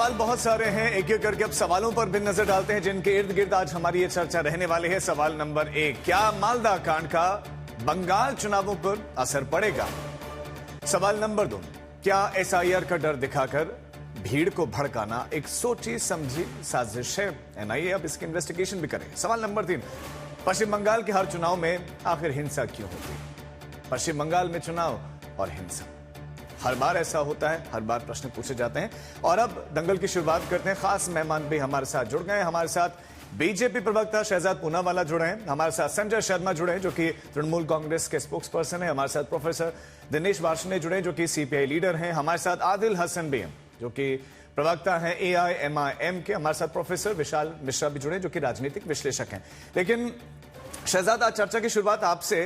सवाल बहुत सारे हैं, एक एक करके अब सवालों पर भी नजर डालते हैं जिनके इर्द गिर्द आज हमारी ये चर्चा रहने वाली है। सवाल नंबर 1, क्या मालदा कांड का बंगाल चुनावों पर असर पड़ेगा? सवाल नंबर 2, क्या एसआईआर का डर दिखाकर भीड़ को भड़काना एक सोची समझी साजिश है? एनआईए अब इसकी इन्वेस्टिगेशन भी करे। सवाल नंबर 3, पश्चिम बंगाल के हर चुनाव में आखिर हिंसा क्यों होती है? पश्चिम बंगाल में चुनाव और हिंसा, हर बार ऐसा होता है, हर बार प्रश्न पूछे जाते हैं। और अब दंगल की शुरुआत करते हैं। खास मेहमान भी हमारे साथ जुड़ गए हैं। हमारे साथ बीजेपी प्रवक्ता शहजाद पूनावाला जुड़े हैं, हमारे साथ संजय शर्मा जुड़े हैं जो कि तृणमूल कांग्रेस के स्पोक्स पर्सन है, हमारे साथ प्रोफेसर दिनेश वार्ष्णेय जुड़े हैं जो कि सीपीआई लीडर हैं, हमारे साथ आदिल हसन भी हैं जो कि प्रवक्ता हैं एआईएमआईएम के, हमारे साथ प्रोफेसर विशाल मिश्रा भी जुड़े जो कि राजनीतिक विश्लेषक हैं। लेकिन शहजाद, आज चर्चा की शुरुआत आपसे,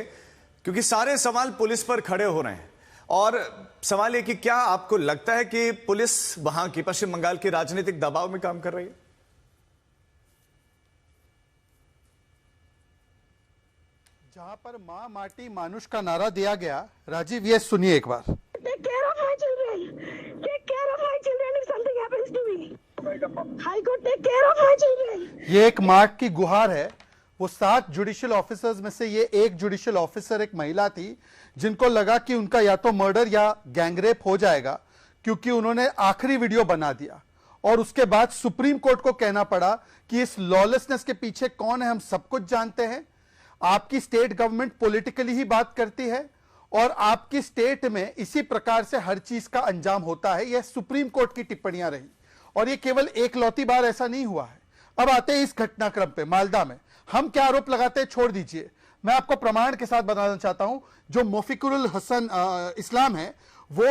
क्योंकि सारे सवाल पुलिस पर खड़े हो रहे हैं और सवाल ये कि क्या आपको लगता है कि पुलिस वहां की पश्चिम बंगाल के राजनीतिक दबाव में काम कर रही है? जहां पर मां माटी मानुष का नारा दिया गया, राजीव ये सुनिए एक बार। Take care of my children. Take care of my children if something happens to me. High Court, take care of my children. ये एक मां की गुहार है। वो 7 जुडिशियल ऑफिसर्स में से ये एक जुडिशियल ऑफिसर एक महिला थी जिनको लगा कि उनका या तो मर्डर या गैंगरेप हो जाएगा, क्योंकि उन्होंने आखिरी वीडियो बना दिया और उसके बाद सुप्रीम कोर्ट को कहना पड़ा कि इस लॉलेसनेस के पीछे कौन है हम सब कुछ जानते हैं। आपकी स्टेट गवर्नमेंट पॉलिटिकली ही बात करती है और आपकी स्टेट में इसी प्रकार से हर चीज का अंजाम होता है। यह सुप्रीम कोर्ट की टिप्पणियां रही और ये केवल एक लौती बार ऐसा नहीं हुआ है। अब आते हैं इस घटनाक्रम पे। मालदा में हम क्या आरोप लगाते हैं छोड़ दीजिए, मैं आपको प्रमाण के साथ बताना चाहता हूं। जो मोफिकुल हसन इस्लाम है, वो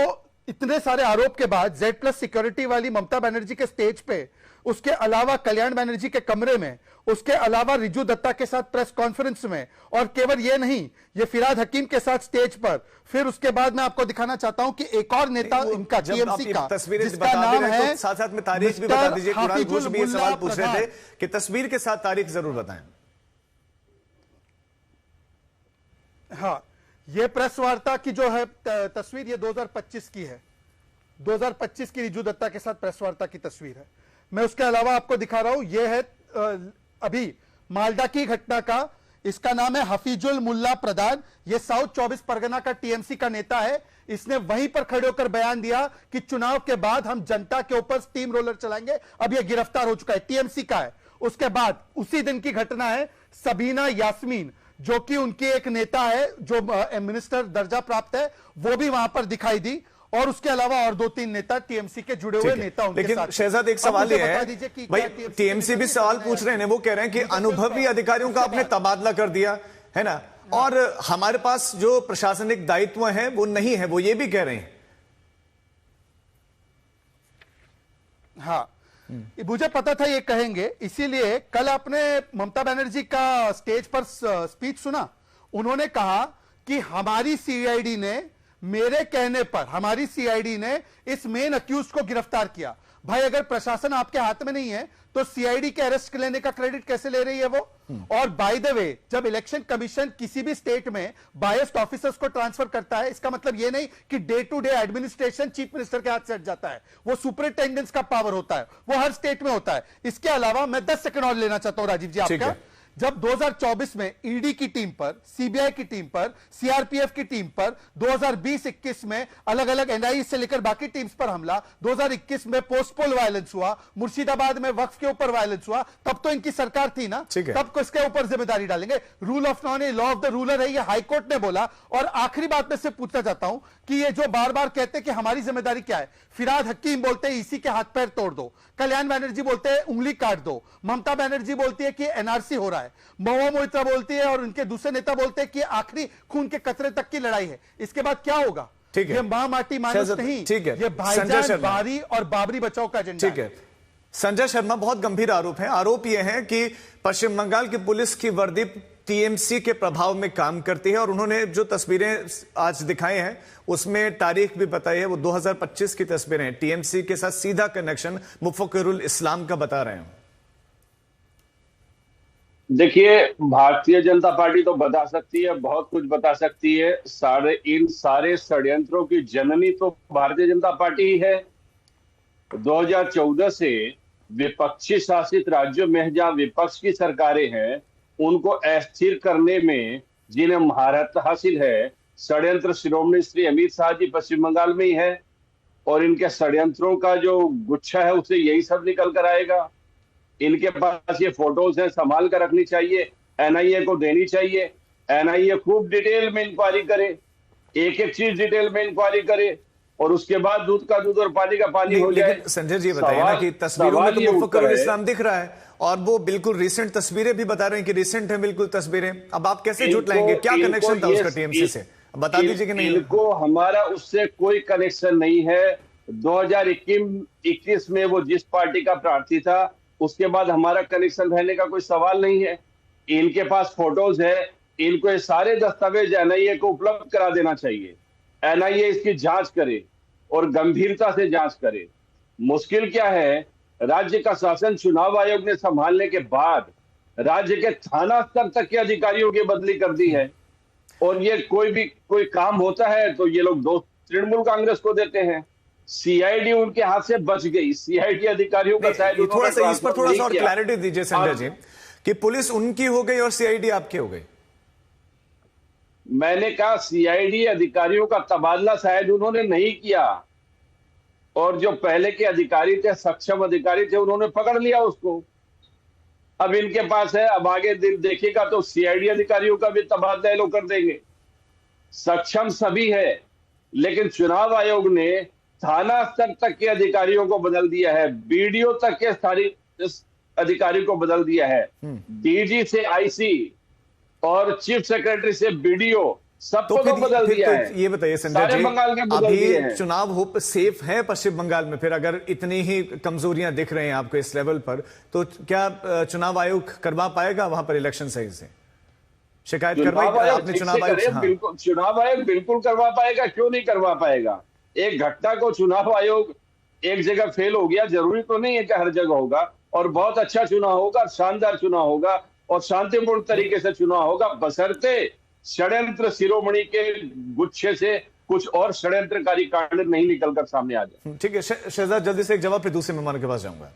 इतने सारे आरोप के बाद Z+ सिक्योरिटी वाली ममता बनर्जी के स्टेज पे, उसके अलावा कल्याण बनर्जी के कमरे में, उसके अलावा रिजू दत्ता के साथ प्रेस कॉन्फ्रेंस में, और केवल ये नहीं, ये फिराद हकीम के साथ स्टेज पर। फिर उसके बाद मैं आपको दिखाना चाहता हूं कि एक और नेता इनका टीएमसी का, जिसका नाम है, तो साथ साथ में तारीख भी बता दीजिए। कुरान घोष भी ये सवाल पूछ रहे थे कि तस्वीर के साथ तारीख जरूर बताएं। हाँ, ये प्रेस वार्ता की जो है तस्वीर, ये 2025 की है। 2025 की रिजू दत्ता के साथ प्रेस वार्ता की तस्वीर है। मैं उसके अलावा आपको दिखा रहा हूं, ये है अभी मालदा की घटना का। इसका नाम है हफीजुल मुल्ला प्रधान। ये साउथ 24 परगना का टीएमसी का नेता है। इसने वहीं पर खड़े होकर बयान दिया कि चुनाव के बाद हम जनता के ऊपर स्टीम रोलर चलाएंगे। अब ये गिरफ्तार हो चुका है, टीएमसी का है। उसके बाद उसी दिन की घटना है, सबीना यास्मीन जो कि उनके एक नेता है जो मिनिस्टर दर्जा प्राप्त है, वो भी वहां पर दिखाई दी। और उसके अलावा और 2-3 नेता टीएमसी के जुड़े हुए नेता उनके लेकिन साथ। शहजाद, एक सवाल ये है भाई, टीएमसी भी सवाल पूछ रहे हैं, वो कह रहे हैं कि अनुभवी अधिकारियों का आपने तबादला कर दिया है ना, और हमारे पास जो प्रशासनिक दायित्व हैं वो नहीं है, वो ये भी कह रहे हैं। हाँ, मुझे पता था ये कहेंगे, इसीलिए कल आपने ममता बनर्जी का स्टेज पर स्पीच सुना। उन्होंने कहा कि हमारी सीआईडी ने, मेरे कहने पर हमारी सीआईडी ने इस मेन अक्यूज को गिरफ्तार किया। भाई, अगर प्रशासन आपके हाथ में नहीं है तो सीआईडी के अरेस्ट लेने का क्रेडिट कैसे ले रही है वो? और बाय द वे, जब इलेक्शन कमीशन किसी भी स्टेट में बायस्ड ऑफिसर्स को ट्रांसफर करता है, इसका मतलब ये नहीं कि day to day administration chief minister के हाथ से हट जाता है। वो सुपरिटेंडेंट्स का पावर होता है, वो हर स्टेट में होता है। इसके अलावा मैं 10 सेकंड और लेना चाहता हूं राजीव जी आपका। जब 2024 में ईडी की टीम पर, सीबीआई की टीम पर, सीआरपीएफ की टीम पर, 2020-21 में अलग अलग एनआईए से लेकर बाकी टीम्स पर हमला, 2021 में पोस्टपोल वायलेंस हुआ, मुर्शिदाबाद में वक्फ के ऊपर वायलेंस हुआ, तब तो इनकी सरकार थी ना, तब किसके ऊपर जिम्मेदारी डालेंगे? रूल ऑफ लॉ ने, लॉ ऑफ द रूलर है, ये हाईकोर्ट ने बोला। और आखिरी बात में से पूछना चाहता हूं कि ये जो बार बार कहते हैं कि हमारी जिम्मेदारी क्या है, फिराद हकीम बोलते हैं इसी के हाथ पैर तोड़ दो, कल्याण बनर्जी बोलते हैं उंगली काट दो, ममता बनर्जी बोलती है कि एनआरसी हो रहा है, महुआ मोइत्रा बोलती है और उनके दूसरे नेता बोलते हैं कि आखिरी खून के कतरे तक की लड़ाई है। इसके बाद क्या होगा? ठीक है, ये मां माटी मानुष नहीं, ये भाईजान बारी और बाबरी बचाओ का एजेंडा। ठीक है संजय शर्मा, बहुत गंभीर आरोप है। आरोप यह है कि पश्चिम बंगाल की पुलिस की वर्दी टीएमसी के प्रभाव में काम करती है और उन्होंने जो तस्वीरें आज दिखाई हैं उसमें तारीख भी बताई है, वो 2025 की तस्वीरें। टीएमसी के साथ सीधा कनेक्शन मुफक्किरुल इस्लाम का बता रहे हैं। देखिए, भारतीय जनता पार्टी तो बता सकती है, बहुत कुछ बता सकती है। इन सारे षड्यंत्रों की जननी तो भारतीय जनता पार्टी ही है। 2014 से विपक्षी शासित राज्यों में जहां विपक्ष की सरकारें हैं, उनको अस्थिर करने में जिन्हें महारत हासिल है, षड्यंत्र शिरोमणि श्री अमित शाह जी पश्चिम बंगाल में ही है। और इनके षड्यंत्रों का जो गुच्छा है उससे यही सब निकल कर आएगा। इनके पास ये फोटोज हैं, संभाल कर रखनी चाहिए, एनआईए को देनी चाहिए। एनआईए खूब डिटेल में इंक्वायरी करे, एक एक चीज डिटेल में इंक्वायरी करे, और उसके बाद दूध का दूध और पानी का पानी हो जाए। लेकिन संजय जी बताइए ना कि तस्वीरों में तो मुफक्किरुल इस्लाम दिख रहा है, और वो बिल्कुल रिसेंट तस्वीरें भी बता रहे हैं कि रिसेंट है बिल्कुल तस्वीरें। अब आप कैसे झूठ लाएंगे? क्या कनेक्शन था उसका टीएमसी से? बता दीजिए कि नहीं। इनको हमारा उससे कोई कनेक्शन नहीं है। 2021 में वो जिस पार्टी का प्रार्थी था, उसके बाद हमारा कनेक्शन रहने का कोई सवाल नहीं है। इनके पास फोटोज है, इनको ये सारे दस्तावेज एनआईए को उपलब्ध करा देना चाहिए। एनआईए इसकी जांच करे और गंभीरता से जांच करे। मुश्किल क्या है, राज्य का शासन चुनाव आयोग ने संभालने के बाद राज्य के थाना स्तर तक के अधिकारियों की बदली कर दी है, और ये कोई काम होता है तो ये लोग दोस्त तृणमूल कांग्रेस को देते हैं। सीआईडी उनके हाथ से बच गई। सीआईडी अधिकारियों का शायद थोड़ा सा इस पर थोड़ा सा और क्लैरिटी दीजिए संजय जी, कि पुलिस उनकी हो गई और सीआईडी आपकी हो गई। मैंने कहा सीआईडी अधिकारियों का तबादला शायद उन्होंने नहीं किया, और जो पहले के अधिकारी थे, सक्षम अधिकारी थे, उन्होंने पकड़ लिया उसको। अब इनके पास है, अब आगे देखिएगा तो सीआईडी अधिकारियों का भी तबादला ये लोग कर देंगे। सक्षम सभी है, लेकिन चुनाव आयोग ने थाना स्तर तक के अधिकारियों को बदल दिया है, बीडीओ तक के सारी अधिकारी को बदल दिया है, डीजी से आईसी और चीफ सेक्रेटरी से बीडीओ सबको तो बदल दिया है। ये बताइए संजय जी, बंगाल के बदल दिए हैं। चुनाव होप सेफ है पश्चिम बंगाल में? फिर अगर इतनी ही कमजोरियां दिख रहे हैं आपको इस लेवल पर, तो क्या चुनाव आयोग करवा पाएगा वहां पर इलेक्शन सही से? शिकायत करवाई आपने चुनाव आयोग से? बिल्कुल, चुनाव आयोग बिल्कुल करवा पाएगा, क्यों नहीं करवा पाएगा। एक घटना को चुनाव आयोग एक जगह फेल हो गया, जरूरी तो नहीं है कि हर जगह होगा, और बहुत अच्छा चुनाव होगा, शानदार चुनाव होगा और शांतिपूर्ण तरीके से चुनाव होगा, बशर्ते षड्यंत्र शिरोमणि के गुच्छे से कुछ और षड्यंत्रकारी कांड नहीं निकलकर सामने आ जाए। ठीक है शहजाद, जल्दी से एक जवाब, फिर दूसरे मेहमान के पास जाऊंगा।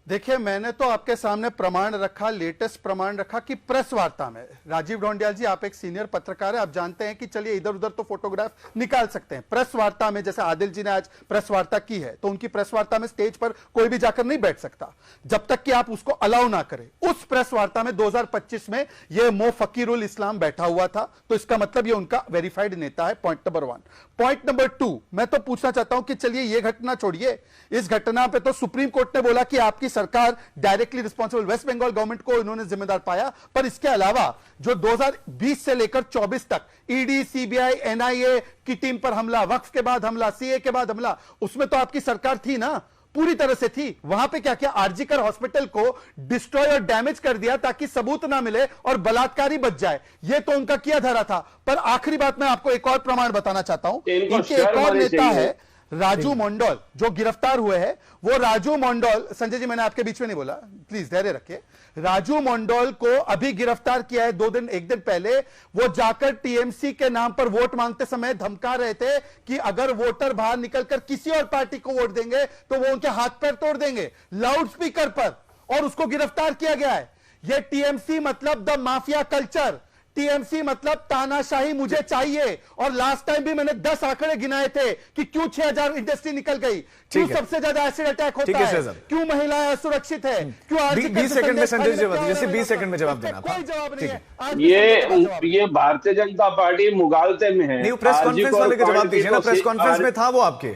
देखिए, मैंने तो आपके सामने प्रमाण रखा, लेटेस्ट प्रमाण रखा कि प्रेस वार्ता में राजीव ढोंडियाल जी, आप एक सीनियर पत्रकार है, आप जानते हैं कि चलिए इधर उधर तो फोटोग्राफ निकाल सकते हैं। प्रेस वार्ता में, जैसे आदिल जी ने आज प्रेस वार्ता की है, तो उनकी प्रेस वार्ता में स्टेज पर कोई भी जाकर नहीं बैठ सकता जब तक कि आप उसको अलाउ ना करें। उस प्रेस वार्ता में 2025 में यह मुफक्किरुल इस्लाम बैठा हुआ था, तो इसका मतलब ये उनका वेरीफाइड नेता है। Point number 1। पॉइंट नंबर 2, मैं तो पूछना चाहता हूं कि चलिए यह घटना छोड़िए, इस घटना पे तो सुप्रीम कोर्ट ने बोला कि आपकी सरकार directly responsible, West Bengal government को इन्होंने जिम्मेदार पाया, पर इसके अलावा जो 2020 से लेकर 24 तक ईडी, सीबीआई, एनआईए की टीम पर हमला, वक्फ के बाद हमला, सीए के बाद हमला, उसमें तो आपकी सरकार थी ना, पूरी तरह से थी। वहां पे क्या किया, आरजीकर हॉस्पिटल को डिस्ट्रॉय और डैमेज कर दिया ताकि सबूत ना मिले और बलात्कारी बच जाए, यह तो उनका किया धरा था। पर आखिरी बात मैं आपको एक और प्रमाण बताना चाहता हूं, इनके एक और नेता है राजू मंडल जो गिरफ्तार हुए हैं। वो राजू मंडल, संजय जी मैंने आपके बीच में नहीं बोला, प्लीज धैर्य रखिए। राजू मंडल को अभी गिरफ्तार किया है, एक दिन पहले। वो जाकर टीएमसी के नाम पर वोट मांगते समय धमका रहे थे कि अगर वोटर बाहर निकलकर किसी और पार्टी को वोट देंगे तो वो उनके हाथ पैर तोड़ देंगे, लाउड स्पीकर पर, और उसको गिरफ्तार किया गया है। यह टीएमसी मतलब द माफिया कल्चर, टीएमसी मतलब तानाशाही मुझे चाहिए। और लास्ट टाइम भी मैंने 10 आंकड़े गिनाए थे कि क्यों 6000 इंडस्ट्री निकल गई, क्यों सबसे ज्यादा एसिड अटैक होता है, क्यों महिलाएं असुरक्षित है, क्यों 20 सेकंड में संजय जैसे 20 सेकंड में जवाब देना। कोई जवाब नहीं है। ये भारतीय जनता पार्टी मुगालते में है। प्रेस कॉन्फ्रेंस वाले का जवाब दीजिए ना, प्रेस कॉन्फ्रेंस में था वो आपके।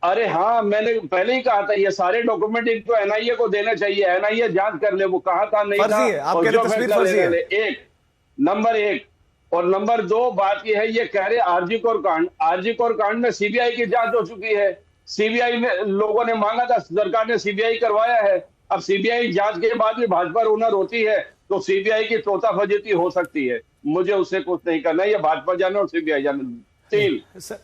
अरे हाँ, मैंने पहले ही कहा था ये सारे डॉक्यूमेंट इनको एनआईए को देने चाहिए, एनआईए जांच कर ले वो कहाँ था नहीं था। आप कह रहे तस्वीर फर्जी है। एक नंबर 1 और नंबर 2 बात यह है, ये कह रहे आरजी कोर कांड में सीबीआई की जांच हो चुकी है। सीबीआई ने, लोगों ने मांगा था, सरकार ने सीबीआई करवाया है। अब सीबीआई जांच के बाद भी भाजपा रोनर होती है तो सीबीआई की तोता फजीती हो सकती है, मुझे उससे कुछ नहीं करना, ये भाजपा जाने और सीबीआई जाने। 3,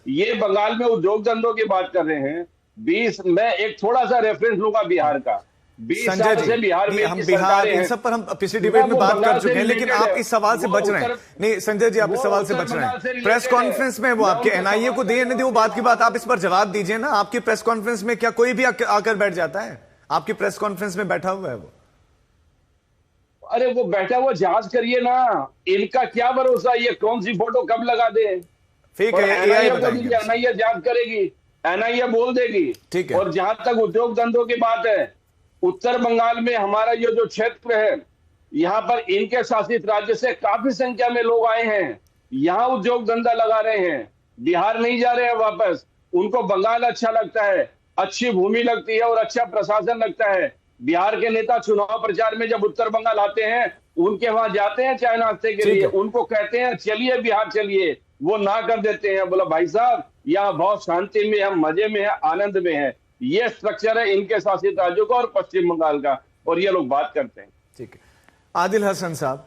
ये बंगाल में उद्योग धंधों की बात कर रहे हैं। 20, मैं एक थोड़ा सा रेफरेंस लूंगा बिहार का। 20 संजय साल जी, से बिहार में हम की बिहार सरकारें इन हैं। सब पर हम पिछली डिबेट में वो बात बंगाल कर से चुके हैं, लेकिन related आप है। इस सवाल से वो बच रहे हैं। नहीं संजय जी, आप इस सवाल से बच रहे बंगाल से हैं। प्रेस related कॉन्फ्रेंस में वो मैं आपके उनके एनआईए को सवाल दिए का नहीं दी, वो बात की बात, आप इस पर जवाब दीजिए ना। आपकी प्रेस कॉन्फ्रेंस में क्या कोई भी आकर बैठ जाता है? आपकी प्रेस कॉन्फ्रेंस में बैठा हुआ है वो। अरे वो बैठा हुआ जांच करिए ना, इनका क्या भरोसा, ये कौन सी फोटो कब लगा दे। ठीक और है, एआई एनआईए को बताएंगे। दीजिए, एनआईए जांच करेगी, एनआईए बोल देगी। ठीक है। और जहां तक उद्योग धंधों की बात है, उत्तर बंगाल में हमारा ये जो क्षेत्र है, यहाँ पर इनके शासित राज्य से काफी संख्या में लोग आए हैं, यहाँ उद्योग धंधा लगा रहे हैं, बिहार नहीं जा रहे हैं वापस। उनको बंगाल अच्छा लगता है, अच्छी भूमि लगती है और अच्छा प्रशासन लगता है। बिहार के नेता चुनाव प्रचार में जब उत्तर बंगाल आते हैं, उनके वहां जाते हैं चाय नाश्ते के लिए, उनको कहते हैं चलिए बिहार चलिए, वो ना कर देते हैं। बोला भाई साहब यहाँ बहुत शांति में, हम मजे में है, आनंद में है। ये स्ट्रक्चर है इनके शासित राज्यों का और पश्चिम बंगाल का, और ये लोग बात करते हैं। ठीक है। आदिल हसन साहब,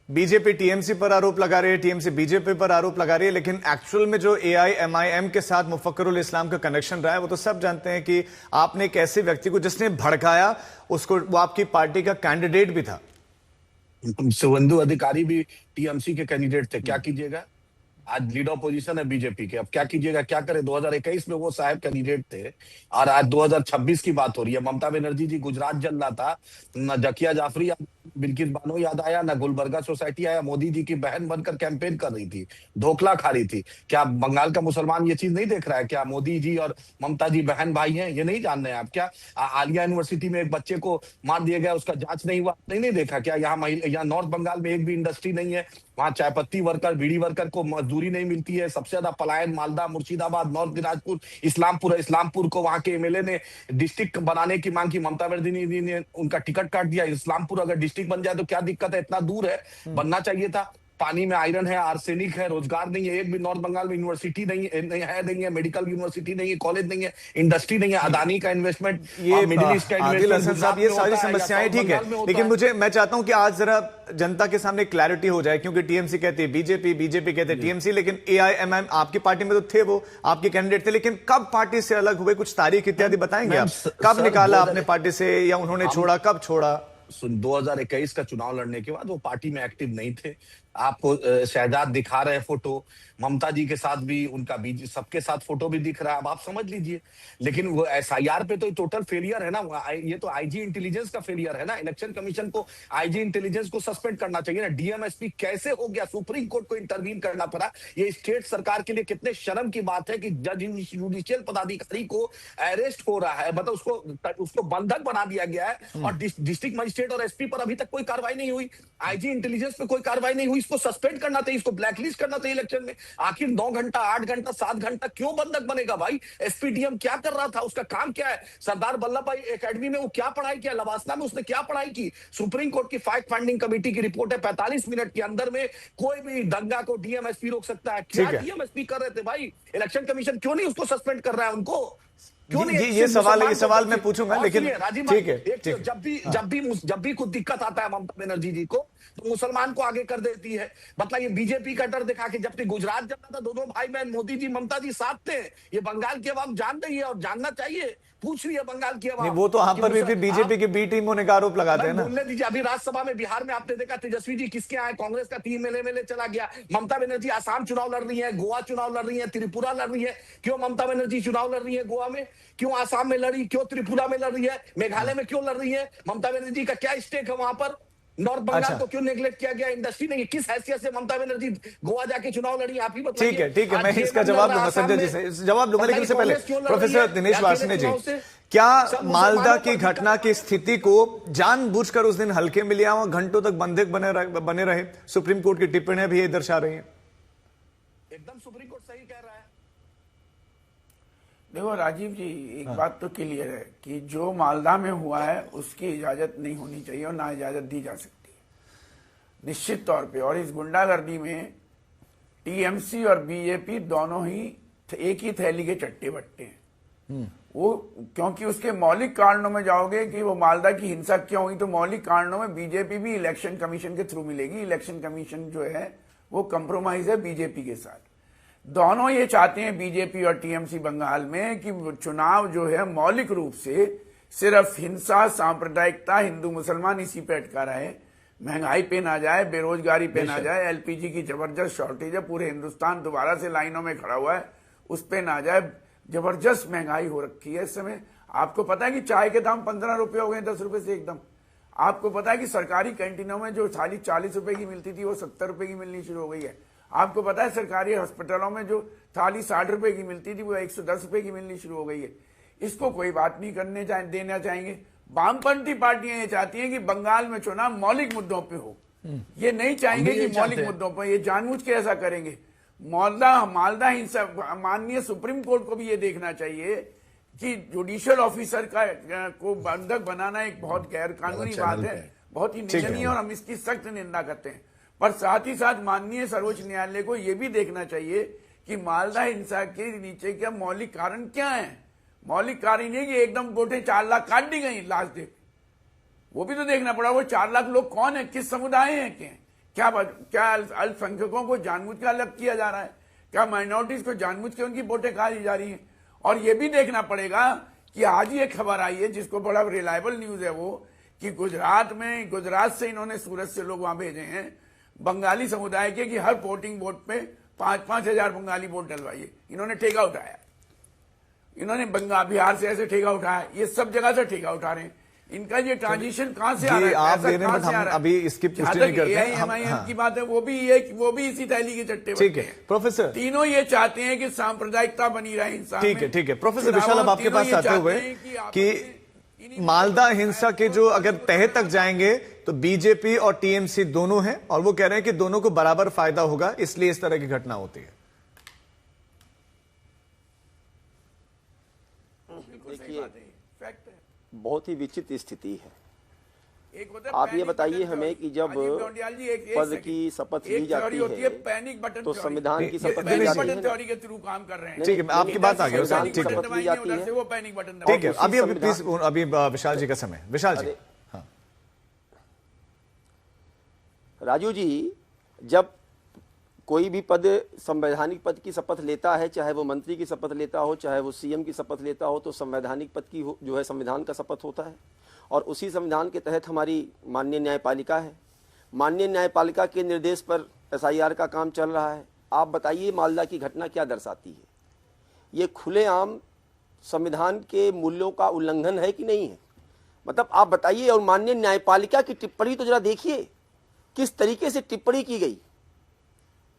बीजेपी टीएमसी पर आरोप लगा रही है, टीएमसी बीजेपी पर आरोप लगा रही है, लेकिन एक्चुअल में जो एआईएमआईएम के साथ मुफक्करुल इस्लाम का कनेक्शन रहा है, वो तो सब जानते हैं कि आपने एक ऐसे व्यक्ति को जिसने भड़काया, उसको, वो आपकी पार्टी का कैंडिडेट भी था। शुभेंदु अधिकारी भी टीएमसी के कैंडिडेट थे। क्या कीजिएगा, आज लीड ऑपोजिशन है बीजेपी के, अब क्या कीजिएगा, क्या करे। 2021 में वो साहब कैंडिडेट थे और आज 2026 की बात हो रही है। ममता बनर्जी जी गुजरात जल रहा था, न जकिया जाफरी याद, बिल्किस बानो याद आया, ना गुलबर्गा सोसाइटी आया, मोदी जी की बहन बनकर कैंपेन कर रही थी, ढोकला खा रही थी। क्या बंगाल का मुसलमान ये चीज नहीं देख रहा है? क्या मोदी जी और ममता जी बहन भाई हैं, ये नहीं जान रहे हैं आप? क्या आलिया यूनिवर्सिटी में एक बच्चे को मार दिया गया, उसका जांच नहीं हुआ, नहीं देखा? क्या यहाँ नॉर्थ बंगाल में एक भी इंडस्ट्री नहीं है? वहां चायपत्ती वर्कर, बीड़ी वर्कर को मजदूरी नहीं मिलती है। सबसे ज्यादा पलायन मालदा, मुर्शिदाबाद, नॉर्थ दिनाजपुर, इस्लामपुर को वहां के एमएलए ने डिस्ट्रिक्ट बनाने की मांग की, ममता बनर्जी ने उनका टिकट काट दिया। इस्लामपुर अगर डिस्ट्रिक्ट बन जाए तो क्या दिक्कत है? इतना दूर है, बनना चाहिए था। पानी में आयरन है, आर्सेनिक है, रोजगार नहीं है। एक भी नॉर्थ बंगाल में यूनिवर्सिटी नहीं है, मेडिकल यूनिवर्सिटी नहीं है, कॉलेज नहीं है, इंडस्ट्री नहीं है। अदानी का इन्वेस्टमेंट, ये मिडिल ईस्ट का आदिल हसन साहब, ये सारी इन्वेस्टमेंट समस्याएं ठीक है, लेकिन मैं चाहता हूं कि आज जरा जनता के सामने क्लैरिटी हो जाए, क्योंकि टीएमसी कहती है बीजेपी, बीजेपी कहते हैं टीएमसी, लेकिन एआईएमआईएम आपकी पार्टी में तो थे, वो आपके कैंडिडेट थे, लेकिन कब पार्टी से अलग हुए, कुछ तारीख इत्यादि बताएंगे आप? कब निकाला आपने पार्टी से, या उन्होंने छोड़ा, कब छोड़ा? 2021 का चुनाव लड़ने के बाद वो पार्टी में एक्टिव नहीं थे। आपको शहजाद दिखा रहे फोटो, ममता जी के साथ भी उनका बीच, सबके साथ फोटो भी दिख रहा है, अब आप समझ लीजिए। लेकिन वो एसआईआर पे तो टोटल फेलियर है ना, ये तो आईजी इंटेलिजेंस का फेलियर है ना। इलेक्शन कमीशन को आईजी इंटेलिजेंस को सस्पेंड करना चाहिए ना। डीएमएसपी कैसे हो गया, सुप्रीम कोर्ट को इंटरवीन करना पड़ा। ये स्टेट सरकार के लिए कितने शर्म की बात है कि जज जुडिशियल पदाधिकारी को अरेस्ट हो रहा है, मतलब उसको बंधक बना दिया गया है, और डिस्ट्रिक्ट मजिस्ट्रेट और एसपी पर अभी तक कोई कार्रवाई नहीं हुई। आईजी इंटेलिजेंस पे कोई कार्रवाई नहीं हुई। इसको सस्पेंड करना चाहिए, इसको ब्लैकलिस्ट करना चाहिए इलेक्शन में। आखिर 9 घंटा, 8 घंटा, 7 घंटा क्यों बंधक बनेगा भाई? एसपीडीएम क्या कर रहा था? उसका काम क्या है? सरदार वल्लभ भाई एकेडमी में वो क्या पढ़ाई किया? लवासना में उसने क्या पढ़ाई की? सुप्रीम कोर्ट की फैक्ट फाइंडिंग कमेटी की रिपोर्ट है, 45 मिनट के अंदर में कोई भी दंगा को डीएमएसपी रोक सकता है। क्या डीएमएसपी कर रहे थे भाई? इलेक्शन कमीशन क्यों नहीं उसको सस्पेंड कर रहा है उनको? क्यों नहीं? ये सवाल मैं पूछूंगा, लेकिन ठीक है, जब भी कुछ दिक्कत आता है ममता बनर्जी जी को, तो मुसलमान को आगे कर देती है। मतलब ये बीजेपी का डर दिखा के, जबकि गुजरात जब था दोनों भाई बहन मोदी जी ममता जी साथ थे। ये बंगाल की आवाम जान रही है और जानना चाहिए, पूछ रही है बंगाल की आवाम। वो तो आप पर भी फिर बीजेपी की बी टीम होने का आरोप लगाते हैं ना। बोलने दीजिए, अभी राज्यसभा में बिहार में आपने देखा तेजस्वी जी किसके आए, कांग्रेस का 3 एमएलए चला गया। ममता बनर्जी आसाम चुनाव लड़ रही है, गोवा चुनाव लड़ रही है, त्रिपुरा लड़ रही है। क्यों ममता बनर्जी चुनाव लड़ रही है गोवा में? क्यों आसाम में लड़ी? क्यों त्रिपुरा में लड़ रही है? मेघालय में क्यों लड़ रही है? ममता बनर्जी का क्या स्टेक है वहां पर? नॉर्थ बंगाल को क्यों नेग्लेक्ट किया गया? इंडस्ट्री नहीं, किस हैसियत से ममता बनर्जी गोवा जाके चुनाव लड़ी, आप ही बताइए। ठीक है, मैं इसका जवाब दूंगा, संजय जी से जवाब दूंगा, लेकिन उससे पहले प्रोफेसर दिनेश वार्ष्णेय जी, क्या मालदा की घटना की स्थिति को जानबूझकर उस दिन हल्के में लिया, वहां घंटों तक बंधक बने रहे? सुप्रीम कोर्ट की टिप्पणियां भी ये दर्शा रही हैं। एकदम सुप्रीम कोर्ट सही कह रहा है। देखो राजीव जी, एक बात तो क्लियर है कि जो मालदा में हुआ है उसकी इजाजत नहीं होनी चाहिए और ना इजाजत दी जा सकती है निश्चित तौर पे। और इस गुंडागर्दी में टीएमसी और बीजेपी दोनों ही एक ही थैली के चट्टे बट्टे हैं। वो क्योंकि उसके मौलिक कारणों में जाओगे कि वो मालदा की हिंसा क्यों हुई, तो मौलिक कारणों में बीजेपी भी इलेक्शन कमीशन के थ्रू मिलेगी। इलेक्शन कमीशन जो है वो कंप्रोमाइज है बीजेपी के साथ। दोनों ये चाहते हैं, बीजेपी और टीएमसी बंगाल में, कि चुनाव जो है मौलिक रूप से सिर्फ हिंसा, सांप्रदायिकता, हिंदू मुसलमान इसी पे अटका रहे, महंगाई पे ना जाए, बेरोजगारी पे ना जाए, एलपीजी की जबरदस्त शॉर्टेज है, पूरे हिंदुस्तान दोबारा से लाइनों में खड़ा हुआ है, उस पे ना जाए। जबरदस्त महंगाई हो रखी है इस समय। आपको पता है कि चाय के दाम 15 रुपए हो गए 10 रुपए से एकदम। आपको पता है कि सरकारी कैंटीनों में जो थाली 40 रुपए की मिलती थी वो 70 रुपए की मिलनी शुरू हो गई है। आपको पता है सरकारी अस्पतालों में जो थाली 60 रुपए की मिलती थी वो 110 रुपए की मिलनी शुरू हो गई है। इसको कोई बात नहीं देना चाहेंगे। वामपंथी पार्टियां ये चाहती हैं कि बंगाल में चुनाव मौलिक मुद्दों पे हो, ये नहीं चाहेंगे कि मौलिक मुद्दों पर, ये जानबूझ के ऐसा करेंगे। मालदा हिंसा, माननीय सुप्रीम कोर्ट को भी ये देखना चाहिए कि जुडिशियल ऑफिसर को बंधक बनाना एक बहुत गैर कानूनी बात है, बहुत ही निंदनीय, और हम इसकी सख्त निंदा करते हैं। पर साथ ही साथ माननीय सर्वोच्च न्यायालय को यह भी देखना चाहिए कि मालदा हिंसा के नीचे क्या मौलिक कारण क्या है। मौलिक कारण ये कि एकदम गोटे 4 लाख काट दी गई लास्ट डे, वो भी तो देखना पड़ा। वो 4 लाख लोग कौन है, किस समुदाय हैं, क्या अल्पसंख्यकों को जानबूझ के अलग किया जा रहा है, क्या माइनॉरिटीज को जानबूझ के उनकी वोटें खाई जा रही हैं। और ये भी देखना पड़ेगा कि आज ही एक खबर आई है जिसको बड़ा रिलायबल न्यूज है वो, कि गुजरात से इन्होंने सूरत से लोग वहां भेजे हैं बंगाली समुदाय के, कि हर वोटिंग वोट पे 5-5 हजार बंगाली वोट डलवाइए। इन्होंने ठेका उठाया, इन्होंने बिहार से ऐसे ठेका उठाया, ये सब जगह से ठेका उठा रहे हैं। इनका ये ट्रांजिशन कहां से आ रहा है, आप दे रहे हैं, हम अभी इसकी पुष्टि नहीं करते हैं। एआईएमआईएम की बात है, वो भी इसी थैली के चट्टे ठीक है प्रोफेसर। तीनों ये चाहते हैं कि सांप्रदायिकता बनी रहे इंसान में। ठीक है प्रोफेसर विशाल, अब आपके पास आते हुए कि मालदा हिंसा के जो अगर तह तक जाएंगे तो बीजेपी और टीएमसी दोनों हैं, और वो कह रहे हैं कि दोनों को बराबर फायदा होगा, इसलिए इस तरह की घटना होती है। बहुत ही विचित्र स्थिति है। आप ये बताइए हमें कि जब पद की शपथ ली जाती है तो संविधान की शपथ ली जाती है थ्योरी के थ्रू काम कर रहे हैं। ठीक है, आपकी बात आ गई। ठीक है, ली जाती है, वो पैनिक बटन ठीक है। अभी प्लीज, अभी विशाल जी का समय। विशाल जी। हाँ राजू जी, जब कोई भी पद संवैधानिक पद की शपथ लेता है, चाहे वो मंत्री की शपथ लेता हो, चाहे वो सीएम की शपथ लेता हो, तो संवैधानिक पद की जो है संविधान का शपथ होता है। और उसी संविधान के तहत हमारी माननीय न्यायपालिका है। माननीय न्यायपालिका के निर्देश पर एसआईआर का काम चल रहा है। आप बताइए मालदा की घटना क्या दर्शाती है? ये खुलेआम संविधान के मूल्यों का उल्लंघन है कि नहीं है? मतलब आप बताइए। और माननीय न्यायपालिका की टिप्पणी तो जरा देखिए, किस तरीके से टिप्पणी की गई।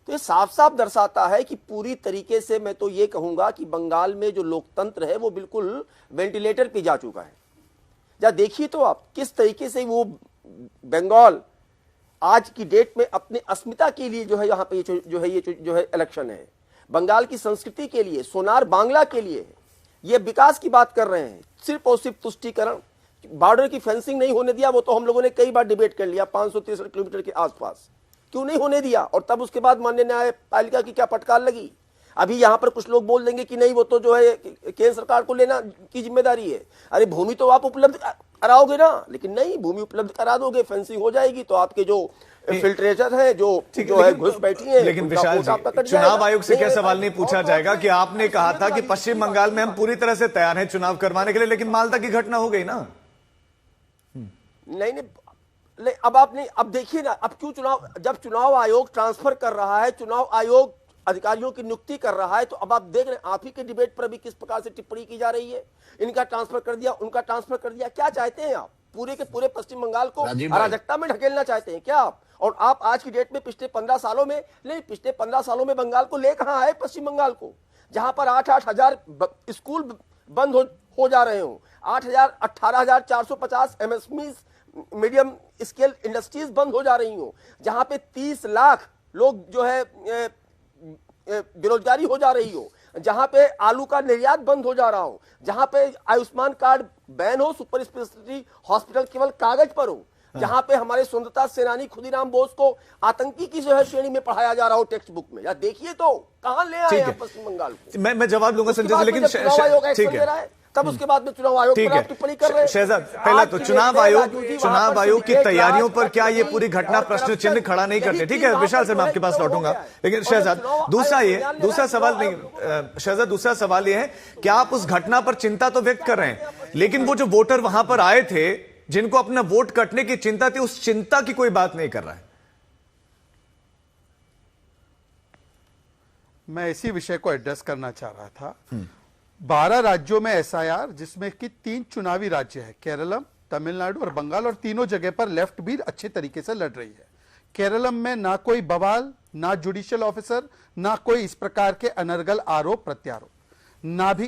तो ये साफ साफ दर्शाता है कि पूरी तरीके से, मैं तो ये कहूंगा कि बंगाल में जो लोकतंत्र है वो बिल्कुल वेंटिलेटर पे जा चुका है। जा देखिए तो आप किस तरीके से वो बंगाल आज की डेट में अपने अस्मिता के लिए जो है यहाँ पे जो है इलेक्शन है, बंगाल की संस्कृति के लिए, सोनार बांग्ला के लिए है। ये विकास की बात कर रहे हैं, सिर्फ और सिर्फ तुष्टीकरण। बॉर्डर की फेंसिंग नहीं होने दिया, वो तो हम लोगों ने कई बार डिबेट कर लिया, 563 किलोमीटर के आसपास क्यों नहीं होने दिया। और तब उसके बाद माननीय न्यायपालिका की क्या फटकार लगी। अभी यहां पर कुछ लोग बोल देंगे कि नहीं, वो तो जो है केंद्र सरकार को लेना की जिम्मेदारी है। अरे भूमि तो आप उपलब्ध कराओगे ना, लेकिन नहीं, भूमि उपलब्ध करा दोगे, फेंसिंग हो जाएगी, तो आपके जो फिल्ट्रेटर है, जो है घुस बैठी है। लेकिन विशाल जी, चुनाव आयोग से क्या सवाल नहीं पूछा जाएगा कि आपने कहा था कि पश्चिम बंगाल में हम पूरी तरह से तैयार हैं चुनाव करवाने के लिए, लेकिन मालदा की घटना हो गई ना। नहीं, अब आप नहीं, अब देखिए ना, अब क्यों जब चुनाव आयोग ट्रांसफर कर रहा है, चुनाव आयोग अधिकारियों की नियुक्ति कर रहा है, तो अब आप देख रहे हैं आप ही के डिबेट पर भी किस प्रकार से टिप्पणी की जा रही है। इनका ट्रांसफर कर दिया, उनका ट्रांसफर कर दिया। क्या चाहते हैं आप? पूरे के पूरे पश्चिम बंगाल को अराजकता में ढकेलना चाहते हैं क्या आप? और आप आज की डेट में पिछले 15 सालों में नहीं, पिछले 15 सालों में बंगाल को ले कहां आए? पश्चिम बंगाल को, जहां पर 8-8 हजार स्कूल बंद हो जा रहे हो, 18,450 एमएसएमई मीडियम स्केल इंडस्ट्रीज बंद हो जा रही हो, जहां पे 30 लाख लोग जो है बेरोजगारी हो जा रही हो, जहां पे आलू का निर्यात बंद हो जा रहा हो, जहां पे आयुष्मान कार्ड बैन हो, सुपर स्पेशलिटी हॉस्पिटल केवल कागज पर हो, जहां पे हमारे स्वतंत्रता सेनानी खुदीराम बोस को आतंकी की जो है श्रेणी में पढ़ाया जा रहा हो टेक्स्ट बुक में। या देखिए तो कहां ले आए पश्चिम बंगाल को। मैं जवाब दूंगा संजय, लेकिन चुनाव आयोग एक्शन ले रहा है, तब उसके बाद में चुनाव आयोग ठीक पर आप टिप्पणी कर रहे है हैं। शहजाद, पहला तो आज के चुनाव डेट में आयोग राजू जी वहां पर की सिर्फ एक तैयारियों लाख पर क्या ये का पूरी घटना और प्रश्न चिन्ह करप्शन, खड़ा नहीं करते? यही ठीक चीज है वहां विशाल पर से मैं आपके पास जो है लौटूंगा, हो गया है। लेकिन और शहजाद चुनाव दूसरा आयोग ये बयान ले दूसरा रहा है, सवाल चुनाव नहीं शहजाद, दूसरा सवाल ये है कि आप उस घटना पर चिंता तो व्यक्त कर रहे हैं, लेकिन वो जो वोटर वहां पर आए थे जिनको अपना वोट कटने की चिंता थी, उस चिंता की कोई बात नहीं कर रहा है। मैं इसी विषय को एड्रेस करना चाह रहा था। 12 राज्यों में एसआईआर, जिसमें कि 3 चुनावी राज्य है, केरलम, तमिलनाडु और बंगाल, और तीनों जगह पर लेफ्ट भी अच्छे तरीके से लड़ रही है। केरलम में ना कोई बवाल, ना जुडिशियल ऑफिसर, ना कोई इस प्रकार के अनर्गल आरोप प्रत्यारोप,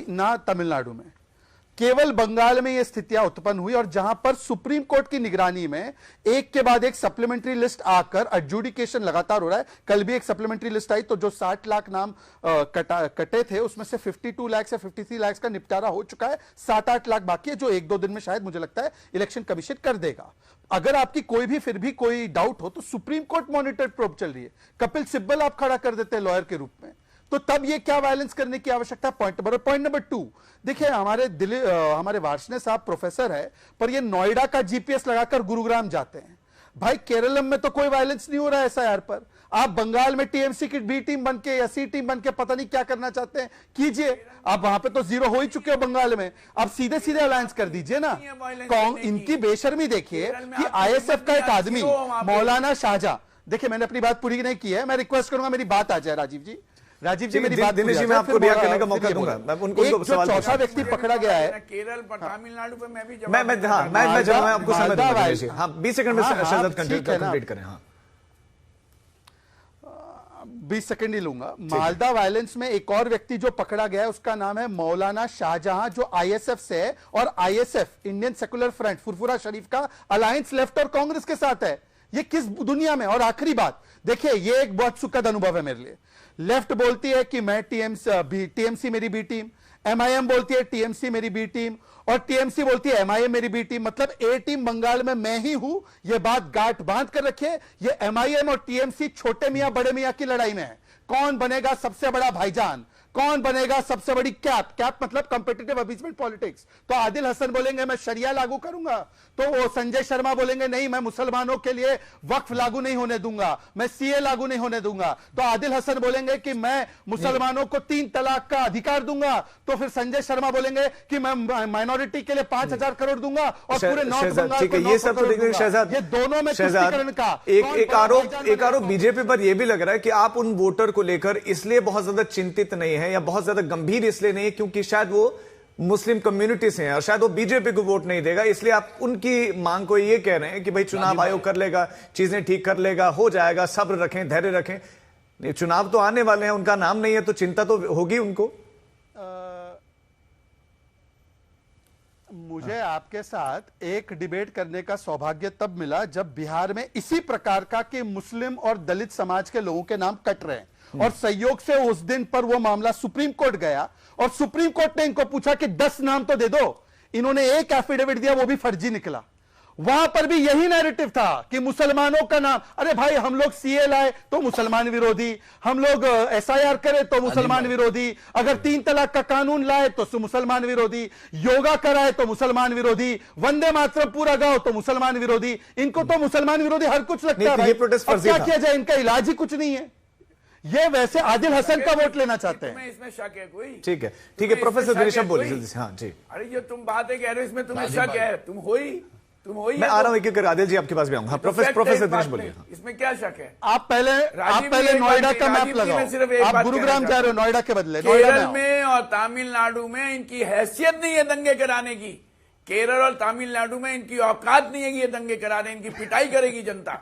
ना तमिलनाडु में। केवल बंगाल में यह स्थितियां उत्पन्न हुई, और जहां पर सुप्रीम कोर्ट की निगरानी में एक के बाद एक सप्लीमेंट्री लिस्ट आकर एडजुडिकेशन लगातार हो रहा है। कल भी एक सप्लीमेंट्री लिस्ट आई, तो जो 60 लाख नाम कटे थे उसमें से 52 लाख से 53 लाख का निपटारा हो चुका है। 7-8 लाख बाकी है, जो 1-2 दिन में शायद मुझे लगता है इलेक्शन कमीशन कर देगा। अगर आपकी फिर भी कोई डाउट हो तो सुप्रीम कोर्ट मॉनिटर्ड प्रोब चल रही है। कपिल सिब्बल आप खड़ा कर देते हैं लॉयर के रूप में, तो तब ये क्या वायलेंस करने की आवश्यकता? पॉइंट नंबर 2, देखिए हमारे वार्ष्णेय साहब प्रोफेसर है, पर ये नोएडा का जीपीएस लगाकर गुरुग्राम जाते हैं। भाई केरलम में तो कोई वायलेंस नहीं हो रहा है एसआईआर पर, आप बंगाल में टीएमसी की बी टीम बनके या सी टीम बनके पता नहीं क्या करना चाहते हैं, कीजिए। आप वहां पे तो 0 हो ही चुके हो बंगाल में, आप सीधे सीधे अलायंस कर दीजिए ना। इनकी बेशर्मी देखिए कि आईएसएफ का एक आदमी मौलाना शाहजहां, देखिए मैंने अपनी बात पूरी नहीं की है, मैं रिक्वेस्ट करूंगा मेरी बात आ जाए। राजीव जी मेरी बात, दिनेश जी मैं आपको रिएक्ट करने का मौका दूंगा। मैं उनको सवाल, चौथा व्यक्ति पकड़ा गया है केरल पर, तमिलनाडु पे मैं भी मैं आपको समय दूंगा दिनेश जी। हाँ 20 सेकंड में शहजाद कंप्लीट करें। हाँ 20 सेकंड ही लूंगा। मालदा वायलेंस में एक और व्यक्ति जो पकड़ा गया है उसका नाम है मौलाना शाहजहां, जो आईएसएफ से है, और ISF Indian secular front Furfura Sharif का अलायंस लेफ्ट और कांग्रेस के साथ है। ये किस दुनिया में? और आखिरी बात देखिए, ये एक बहुत सुखद अनुभव है मेरे लिए। लेफ्ट बोलती है कि मैं टीएमसी मेरी बी टीम, एमआईएम बोलती है टीएमसी मेरी बी टीम, और टीएमसी बोलती है एमआईएम मेरी बी टीम। मतलब ए टीम बंगाल में मैं ही हूं, यह बात गांठ बांध कर रखे। ये एमआईएम और टीएमसी छोटे मियां बड़े मियां की लड़ाई में है। कौन बनेगा सबसे बड़ा भाईजान, कौन बनेगा सबसे बड़ी कैप मतलब कॉम्पिटिटिव अपीजमेंट पॉलिटिक्स। तो आदिल हसन बोलेंगे मैं शरिया लागू करूंगा, तो वो संजय शर्मा बोलेंगे नहीं मैं मुसलमानों के लिए वक्फ लागू नहीं होने दूंगा, मैं सीए लागू नहीं होने दूंगा। तो आदिल हसन बोलेंगे कि मैं मुसलमानों को 3 तलाक का अधिकार दूंगा, तो फिर संजय शर्मा बोलेंगे कि मैं माइनॉरिटी के लिए 5,000 करोड़ दूंगा और पूरे नॉर्थ बंगाल को 900 करोड़ दूंगा। ये दोनों में तुष्टीकरण का एक आरोप बीजेपी पर यह भी लग रहा है कि आप उन वोटर को लेकर इसलिए बहुत ज्यादा चिंतित नहीं है या बहुत ज्यादा गंभीर इसलिए नहीं है क्योंकि शायद वो मुस्लिम कम्युनिटी से हैं और शायद वो बीजेपी को वोट नहीं देगा, इसलिए आप उनकी मांग को ये कह रहे हैं कि भाई चुनाव आयोग कर लेगा, चीजें ठीक कर लेगा, हो जाएगा, सब्र रखें, धैर्य रखें। नहीं, चुनाव तो आने वाले हैं, उनका नाम नहीं है तो चिंता तो होगी उनको। मुझे आपके साथ एक डिबेट करने का सौभाग्य तब मिला जब बिहार में इसी प्रकार का कि मुस्लिम और दलित समाज के लोगों के नाम कट रहे हैं, और संयोग से उस दिन पर वो मामला सुप्रीम कोर्ट गया और सुप्रीम कोर्ट ने इनको पूछा कि 10 नाम तो दे दो। इन्होंने एक एफिडेविट दिया, वो भी फर्जी निकला। वहां पर भी यही नैरेटिव था कि मुसलमानों का नाम, अरे भाई हम लोग सीए लाए तो मुसलमान विरोधी, हम लोग एसआईआर करें तो मुसलमान विरोधी, अगर 3 तलाक का कानून लाए तो मुसलमान विरोधी, योगा कराए तो मुसलमान विरोधी, वंदे मातरम पूरा गाओ तो मुसलमान विरोधी। इनको तो मुसलमान विरोधी हर कुछ लगता है भाई। अब क्या किया जाए, इनका इलाज ही कुछ नहीं है। ये वैसे आदिल हसन का वोट लेना चाहते हैं। इसमें शक है कोई? ठीक है प्रोफेसर दिनेश बोलिए जल्दी से। हाँ जी, अरे जो तुम बातें कह रहे हो इसमें तुम्हें शक है? तुम हो ही मैं आ रहा हूं, एक आदिल जी आपके पास भी आऊंगा। प्रोफेसर दिनेश बोलिए। इसमें क्या शक है? आप पहले नोएडा का मैप लगाओ। आप गुरुग्राम जा रहे हो नोएडा के बदले। केरल में और तमिलनाडु में इनकी हैसियत नहीं है दंगे कराने की। केरल और तमिलनाडु में इनकी औकात नहीं है कि ये दंगे करा रहे। इनकी पिटाई करेगी जनता,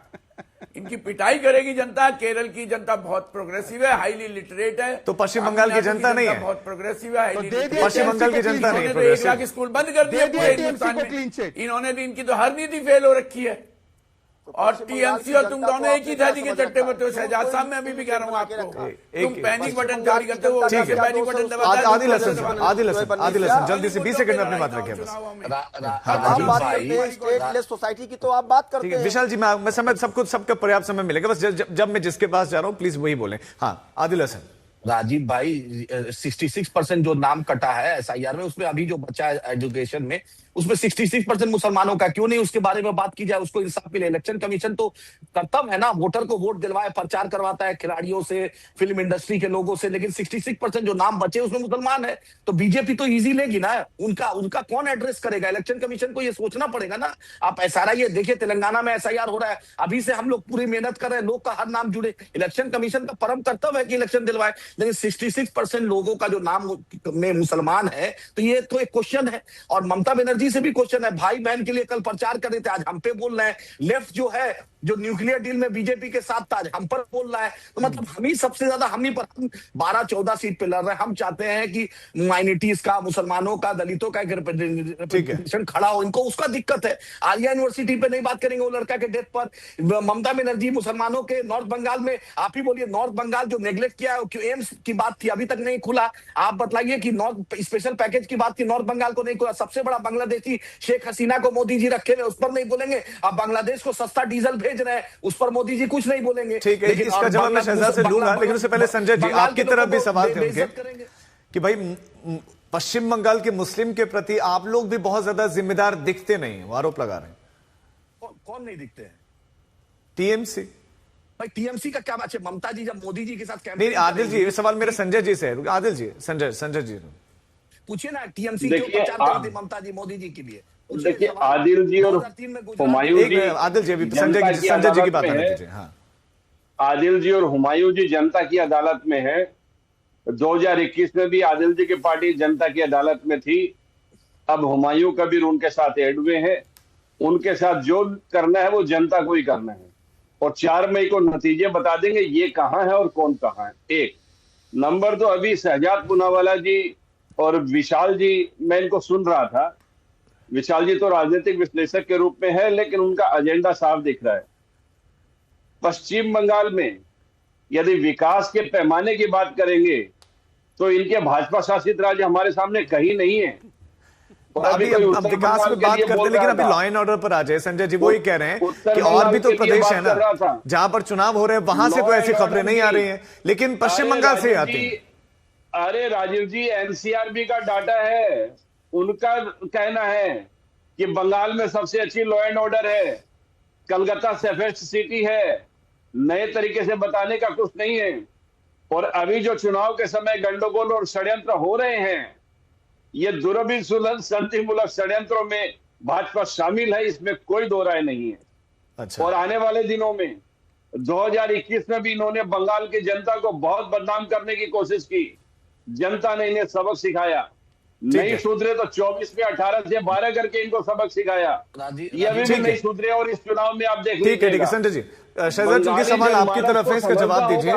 इनकी पिटाई करेगी जनता। केरल की जनता बहुत प्रोग्रेसिव है, हाईली लिटरेट है। तो पश्चिम बंगाल की जनता नहीं है? बहुत प्रोग्रेसिव है, हाईली पश्चिम बंगाल की जनता नहीं है। 1 लाख स्कूल बंद कर दिए पूरे हिंदुस्तान में। इन्होंने भी, इनकी तो हर नीति फेल हो रखी है। और टीएमसी और तुम दोनों एक ही थाली के चट्टे बट्टे हो। शहजाद साहब मैं अभी भी कह रहा हूँ आपको, तुम पैनिक बटन जारी करते हो। पैनिक बटन दबाते हो। आदिल हसन जल्दी से 20 सेकंड में अपनी बात रखें बस। आप बात करते हैं स्टेटलेस सोसाइटी की, तो आप बात करते हैं। विशाल जी मैं सबको सबका पर्याप्त समय मिलेगा, बस जब मैं जिसके पास जा रहा हूँ प्लीज वही बोलें। हाँ आदिल हसन। राजीव भाई 66% जो नाम कटा है SIR में, उसमें अभी जो बचा है एजुकेशन में, उसमें 66% मुसलमानों का, क्यों नहीं उसके बारे में बात की जाए, उसको इंसाफ मिले। इलेक्शन कमीशन तो कर्तव्य है ना, वोटर को वोट दिलवाए, प्रचार करवाता है खिलाड़ियों से, फिल्म इंडस्ट्री के लोगों से, लेकिन 66% जो नाम बचे उसमें मुसलमान है, तो बीजेपी तो इजी लेगी ना। उनका उनका कौन एड्रेस करेगा? इलेक्शन कमीशन को ये सोचना पड़ेगा ना। आप SRI देखिए, तेलंगाना में SIR हो रहा है, अभी से हम लोग पूरी मेहनत कर रहे हैं, लोग का हर नाम जुड़े। इलेक्शन कमीशन का परम कर्तव्य है कि इलेक्शन दिलवाए, लेकिन 66% लोगों का जो नाम में मुसलमान है, तो ये तो एक क्वेश्चन है। और ममता बनर्जी से भी क्वेश्चन है, भाई बहन के लिए कल प्रचार कर रहे थे, आज हम पे बोल रहे हैं। लेफ्ट जो है, जो न्यूक्लियर डील में बीजेपी के साथ था, आज हम पर बोल रहा है। तो मतलब हम ही सबसे ज्यादा, हम ही पर 12-14 सीट पे लड़ रहे हैं। हम चाहते हैं कि माइनॉरिटीज का, मुसलमानों का, दलितों का एक रिप्रेजेंटेशन खड़ा हो। इनको उसका दिक्कत है। आलिया यूनिवर्सिटी पे नहीं बात करेंगे वो लड़का के डेथ पर। ममता बनर्जी मुसलमानों के नॉर्थ बंगाल में, आप ही बोलिए, नॉर्थ बंगाल जो नेग्लेक्ट किया है, एम्स की बात थी, अभी तक नहीं खुला। आप बताइए कि नॉर्थ स्पेशल पैकेज की बात थी, नॉर्थ बंगाल को नहीं खुला। सबसे बड़ा बांग्लादेशी शेख हसीना को मोदी जी रखे हुए, उस पर नहीं बोलेंगे। अब बांग्लादेश को सस्ता डीजल भेज रहे हैं, उस पर मोदी जी कुछ नहीं बोलेंगे। ठीक है, इसका जवाब मैं शहजाद से लूंगा, लेकिन उससे पहले संजय जी, आपकी तरफ भी सवाल थे उनके कि भाई पश्चिम बंगाल के मुस्लिम के प्रति आप लोग भी बहुत ज्यादा जिम्मेदार दिखते नहीं, वो आरोप लगा रहे हैं। कौन नहीं दिखते हैं? TMC। भाई TMC का क्या बात है? ममता जी जब मोदी जी के साथ नहीं, आदिल जी, ये सवाल मेरे संजय जी से है। आदिल जी, संजय जी पूछिए ना, TMC क्यों प्रचार कर रही थी ममता जी मोदी जी के लिए? देखिए, आदिल जी और हुमायूं जी, आदिल जी अभी संजय जी की बात है। हाँ, आदिल जी और हुमायूं जी जनता की अदालत में है। 2021 में भी आदिल जी की पार्टी जनता की अदालत में थी। अब हुमायूं कबीर उनके साथ एड हुए हैं। उनके साथ जो करना है वो जनता को ही करना है, और 4 मई को नतीजे बता देंगे ये कहां है और कौन कहां है। एक नंबर 2, अभी शहजाद पूनावाला जी और विशाल जी, मैं इनको सुन रहा था। विशाल जी तो राजनीतिक विश्लेषक के रूप में है, लेकिन उनका एजेंडा साफ दिख रहा है। पश्चिम बंगाल में यदि विकास के पैमाने की बात करेंगे तो इनके भाजपा शासित राज्य हमारे सामने कहीं नहीं है। अभी अब विकास में बात करते हैं, लेकिन अभी लॉ एंड ऑर्डर पर आ जाए। संजय जी वही कह रहे हैं कि और भी तो प्रदेश है ना जहां पर चुनाव हो रहे हैं, वहां से तो ऐसी खबरें नहीं आ रही हैं, लेकिन पश्चिम बंगाल से आती हैं। अरे राजीव जी, NCRB का डाटा है, उनका कहना है कि बंगाल में सबसे अच्छी लॉ एंड ऑर्डर है, कलकत्ता सेफेस्ट सिटी है। नए तरीके से बताने का कुछ नहीं है। और अभी जो चुनाव के समय गंडगोल और षड्यंत्र हो रहे हैं, ये दुर्भिसंधि शांतिमूलक षड्यंत्रों में भाजपा शामिल है, इसमें कोई दो राय नहीं है। अच्छा। और आने वाले दिनों में 2021 में भी इन्होंने बंगाल की जनता को बहुत बदनाम करने की कोशिश की। जनता ने इन्हें सबक सिखाया, नहीं सुधरे तो 24 में 18 से 12 करके इनको सबक सिखाया। ये अभी भी नहीं सुधरे, और इस चुनाव में आप देख लीजिए। ठीक है संजय जी, शहजाद जी सवाल आपकी तरफ है, इसका जवाब दीजिए।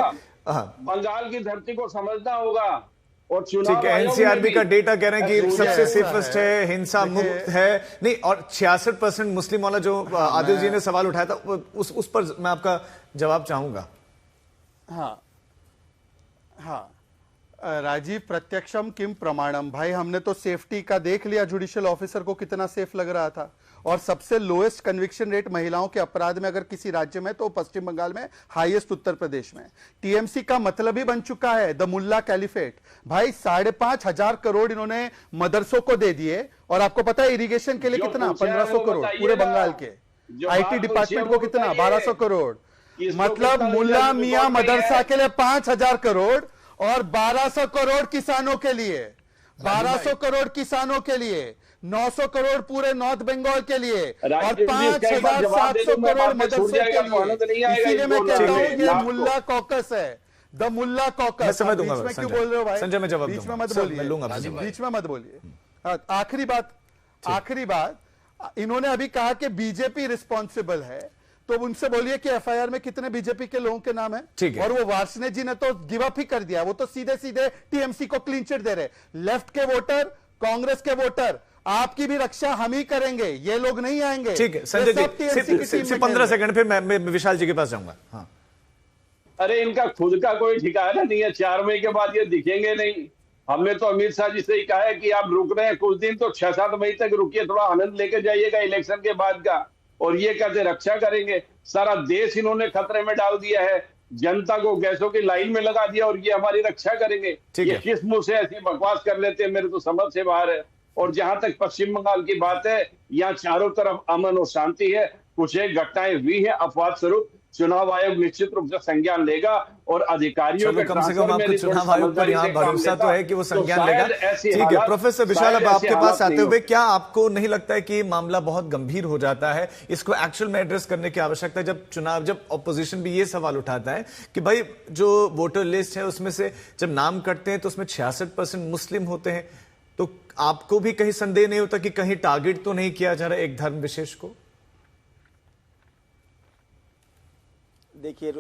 बंगाल की धरती को समझना होगा। और ठीक है, NCRB का डेटा कह रहे हैं कि सबसे सेफेस्ट है, हिंसा मुक्त है। नहीं, और 66% मुस्लिम वाला जो आदिल जी ने सवाल उठाया था, उस पर मैं आपका जवाब चाहूंगा। हाँ राजीव, प्रत्यक्षम किम प्रमाणम। भाई हमने तो सेफ्टी का देख लिया, जुडिशियल ऑफिसर को कितना सेफ लग रहा था। और सबसे लोएस्ट कन्विक्शन रेट महिलाओं के अपराध में अगर किसी राज्य में तो पश्चिम बंगाल में, हाईएस्ट उत्तर प्रदेश में। TMC का मतलब ही बन चुका है द मुल्ला कैलिफेट। भाई 5,500 करोड़ इन्होंने मदरसों को दे दिए, और आपको पता है इरिगेशन के लिए कितना? 1500 करोड़ पूरे बंगाल के। IT डिपार्टमेंट को कितना? 1200 करोड़। मतलब मुल्ला मियां मदरसा के लिए 5,000 करोड़, और 1200 करोड़ किसानों के लिए, 1200 करोड़ किसानों के लिए, 900 करोड़ पूरे नॉर्थ बंगाल के लिए, और 5,700 करोड़ मदरसों के लिए। इसीलिए मैं कहता हूं ये मुल्ला कॉकस है, द मुल्ला कॉकस। मैं समझ दूंगा। बीच में क्यों बोल रहे हो भाई? संजय, मैं जवाब बीच में मत बोलिए, बीच में मत बोलिए। आखिरी बात, इन्होंने अभी कहा कि बीजेपी रिस्पॉन्सिबल है, तो उनसे बोलिए कि FIR में कितने बीजेपी के लोगों के नाम है। और वो वार्ष्णेय जी ने तो गिव अप ही कर दिया, वो तो सीधे सीधे TMC को क्लीन चिट दे रहे। लेफ्ट के वोटर, कांग्रेस के वोटर, आपकी भी रक्षा हम ही करेंगे, ये लोग नहीं आएंगे। ठीक है संजय जी, सिर्फ 15 सेकंड, फिर मैं विशाल जी के पास जाऊंगा। हाँ। अरे इनका खुद का कोई ठिकाना नहीं है, 4 मई के बाद ये दिखेंगे नहीं। हमने तो अमित शाह जी से ही कहा है कि आप रुक रहे हैं कुछ दिन, तो 6-7 मई तक रुकिए, थोड़ा आनंद लेके जाइएगा इलेक्शन के बाद का। और ये कहते रक्षा करेंगे, सारा देश इन्होंने खतरे में डाल दिया है। जनता को गैसों की लाइन में लगा दिया और ये हमारी रक्षा करेंगे। ठीक ये है। किस मुंह से ऐसी बकवास कर लेते हैं, मेरे तो समझ से बाहर है। और जहां तक पश्चिम बंगाल की बात है, यहाँ चारों तरफ अमन और शांति है। कुछ एक घटनाएं हुई है अपवाद स्वरूप, चुनाव आयोग निश्चित रूप से संज्ञान लेगा और अधिकारियों चलो के कम से कम ट्रांसफर में आपको भी थोड़ी चुनाव आयोग पर समझदारी यहाँ से काम भरोसा तो लेता, है कि वो तो संज्ञान लेगा। शायद ऐसी ठीक है हालात- प्रोफेसर विशाल, अब शायद आपके ऐसी पास हालात आते नहीं हुए हो। क्या आपको नहीं लगता है कि ये मामला बहुत गंभीर हो जाता है, इसको एक्चुअल में एड्रेस करने की आवश्यकता है जब ऑपोजिशन भी ये सवाल उठाता है कि भाई जो वोटर लिस्ट है उसमें से जब नाम कटते हैं तो उसमें 66% मुस्लिम होते हैं, तो आपको भी कहीं संदेह नहीं होता कि कहीं टारगेट तो नहीं किया जा रहा है एक धर्म विशेष को? देखिए